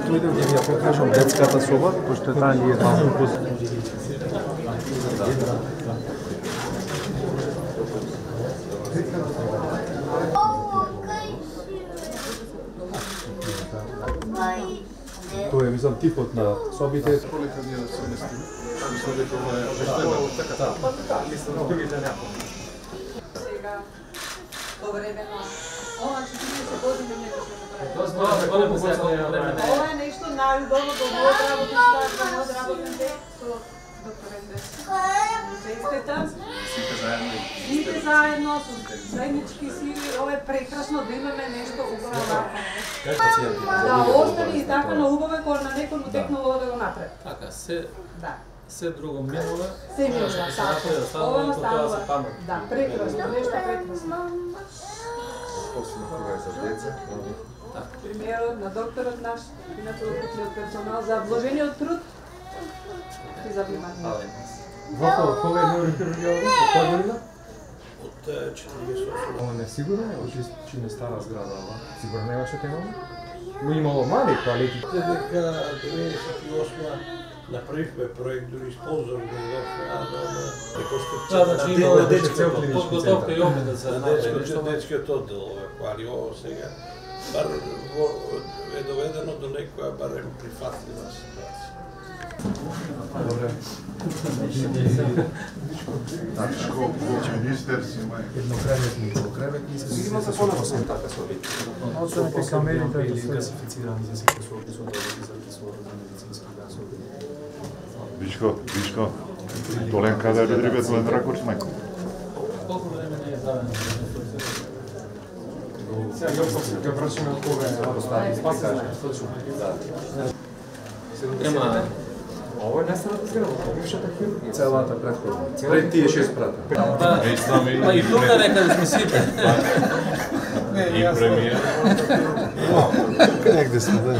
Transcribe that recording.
Tu idem gdje ja pokažem detskата соба, пошто таа ни е малку поз... Тоа е, мислам, типот на собите. Полека ние да се местиме. Мислам дека ова е поштено. Така, мислам, другите няма. Сега, повремено, ова што ти се години некој што ова е нешто најубаво да го одработи стартно одработен дек со доктор Ендес. Честитам. Сите заедно со заеднички сили, ова е прекрасно да имаме нешто убаво. Да остане и така на убаве кога на некој му текнало да го направи. Така, се Да. Се друго минува. Се минува, така. Ова станува. Да, прекрасно, нешто прекрасно. Посебно кога е за деца. Примерот на докторот наш и на целокупниот персонал за вложениот труд и за внимание. Вако, кога е неурохирургија овде? Од која година? Од 48. Ова не е сигурно, че не стара зграда ова. Сигурно немаше темало? Но имало мали туалети. Дека 98 направивме проект, дури спонзор го на Значи подготовка и обида за детскиот оддел, али ово сега бар е доведено до некоја барем прифатлива ситуација. Добре. Татишко, министер си мај. Еднокреветни, двокреветни се сигурно се поносен така соби. Од некои камерите или класифицирани за сите соби со доводи за кислород за медицински газови. Вишко, долен каде би дрибе долен ракурс мајко. Колку време не е дадено? Сега ја вршиме од кога е постави. Ема, Ова е настаната зграда, бившата хирургија. Целата претходна. Пред тие 6 прата. па и тука некаде сме сите. И премиер. Негде сме, да.